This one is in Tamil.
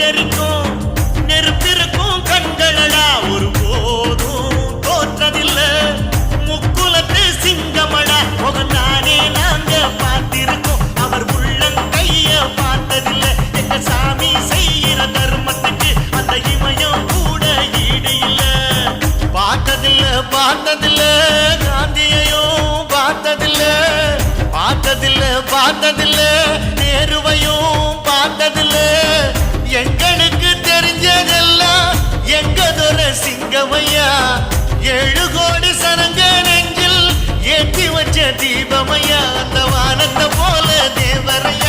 தெரிக்கும் நெருப்பிருக்கும் கண்களடா ஒரு போதும் தோற்றதில்ல முக்குலத்து சிங்கமடா முகந்தானே நாங்க பார்த்திருக்கோம் அவர் உள்ளங்கைய பார்த்ததில்லை எங்க சாமி செய்யற தர்மத்துக்கு அந்த இமயம் கூட ஈடு இல்ல பார்த்ததில்ல காந்தியையும் பார்த்ததில்ல நேருவையும் பார்த்ததில்ல எங்களுக்கு தெரிஞ்சதெல்லாம் எங்கதொர சிங்கமையா 7 கோடி சனங்க நெஞ்சில் ஏற்றி வச்ச தீபமையா அந்த வானத்தை போல தேவரையா